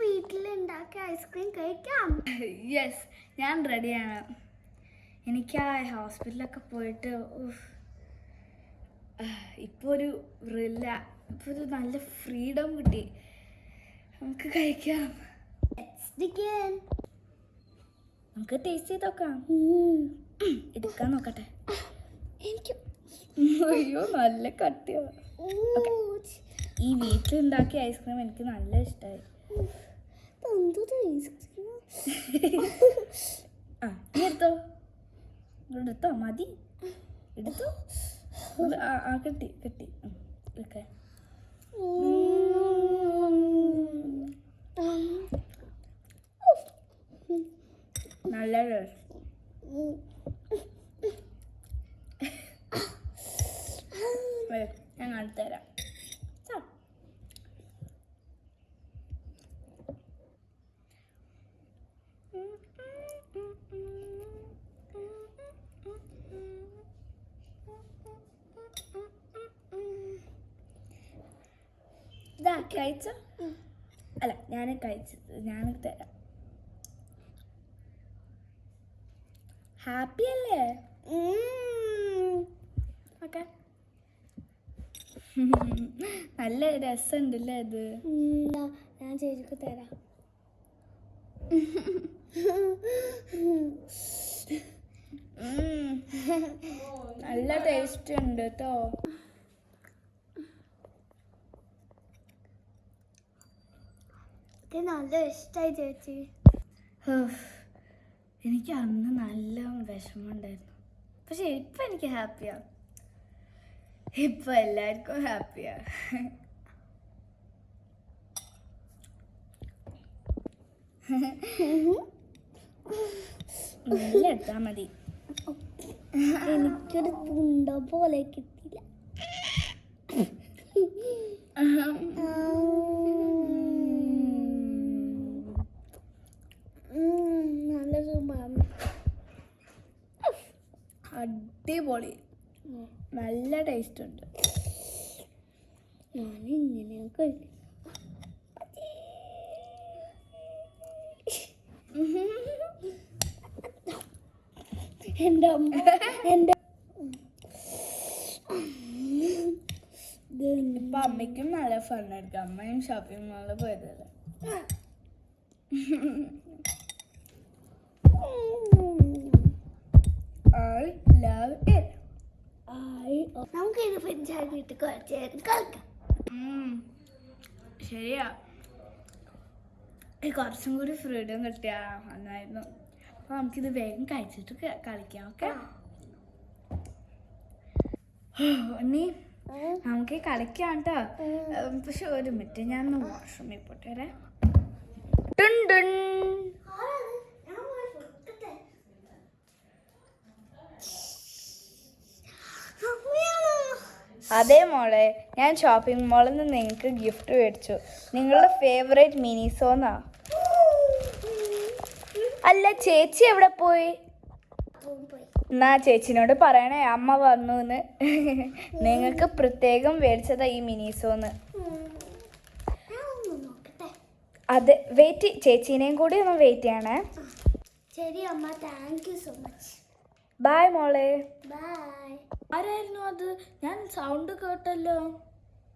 വീട്ടിലുണ്ടാക്കിയ ice cream കഴിക്കാം. Yes, ഞാൻ റെഡിയാണ്. എനിക്ക് ആ ഹോസ്പിറ്റലൊക്കെ പോയിട്ട് ഇപ്പോൾ ഒരു ഇപ്പോൾ ഒരു നല്ല ഫ്രീഡം കിട്ടി. നമുക്ക് കഴിക്കാം. നമുക്ക് ടേസ്റ്റ് ചെയ്ത് നോക്കാം. എടുക്കാൻ നോക്കട്ടെ. അയ്യോ, നല്ല കട്ടിയോ. ഈ വീട്ടിലുണ്ടാക്കിയ ഐസ്ക്രീം എനിക്ക് നല്ല ഇഷ്ടമായി. എടുത്തോ മതി, എടുത്തോ. കിട്ടി കിട്ടി. ഓക്കെ, നല്ല ഞാൻ കാണിച്ചു തരാം. ഇതാ കഴിച്ച അല്ല, ഞാൻ കഴിച്ചത് ഞാൻ തരാം. ഹാപ്പി അല്ലേ? ഓക്കെ, നല്ല രസമുണ്ടല്ലേ ഇത്. ഞാൻ ചേച്ചിക്ക് തരാം. നല്ല ടേസ്റ്റ് ഉണ്ട് കേട്ടോ. നല്ല ഇഷ്ടമായി ചേച്ചി. എനിക്ക് അന്ന് നല്ല വിഷമമുണ്ടായിരുന്നു, പക്ഷെ ഇപ്പം എനിക്ക് ഹാപ്പിയാണ്. ഇപ്പം എല്ലാവർക്കും ഹാപ്പിയാണ്. നല്ല എടുത്താൽ മതി. എനിക്കൊരു തുണ്ട പോലെ കിട്ടില്ല. നല്ല സുഖമാണ്. അടിപൊളി, നല്ല ടേസ്റ്റ് ഉണ്ട്. ഞാൻ ഇങ്ങനെയൊക്കെ എൻ്റെ അമ്മ എൻ്റെ ഇപ്പം അമ്മയ്ക്കും നല്ല ഫണ്ണായിരിക്കും. അമ്മയും ഷോപ്പിംഗ് മാളിൽ പോയതല്ലേ. I love it. നമുക്ക് ഇത് ഫ്രണ്ട്സാക്കിയിട്ട് കുറച്ച് നേരം കളിക്കാം. ശരിയാ, കുറച്ചും കൂടി ഫ്രീഡം കിട്ടിയാ നന്നായിരുന്നു. അപ്പോൾ നമുക്കിത് വേഗം കഴിച്ചിട്ട് കളിക്കാം. ഓക്കെ, നീ നമുക്ക് കളിക്കാം കേട്ടോ. പക്ഷെ ഒരു മിനിറ്റ്, ഞാൻ ഒന്ന് വാഷ്റൂമിൽ പോട്ടെ വരെ. അതെ മോളെ, ഞാൻ ഷോപ്പിംഗ് മാളിൽ നിന്ന് നിങ്ങൾക്ക് ഗിഫ്റ്റ് മേടിച്ചു. നിങ്ങളുടെ ഫേവറേറ്റ് മിനിസോന്നാ. അല്ല, ചേച്ചി എവിടെ പോയി? എന്നാ ചേച്ചിനോട് പറയണേ അമ്മ വന്നു എന്ന്. നിങ്ങൾക്ക് പ്രത്യേകം മേടിച്ചതാ ഈ മിനിസോന്ന്. അതെ, വെയിറ്റ്, ചേച്ചീനെയും കൂടി ഒന്ന് വെയിറ്റ് ചെയ്യണേ. ശരി അമ്മ, thank you so much. Bye മോളെ. ബൈ. ആരായിരുന്നു അത്? ഞാൻ സൗണ്ട് കേട്ടല്ലോ.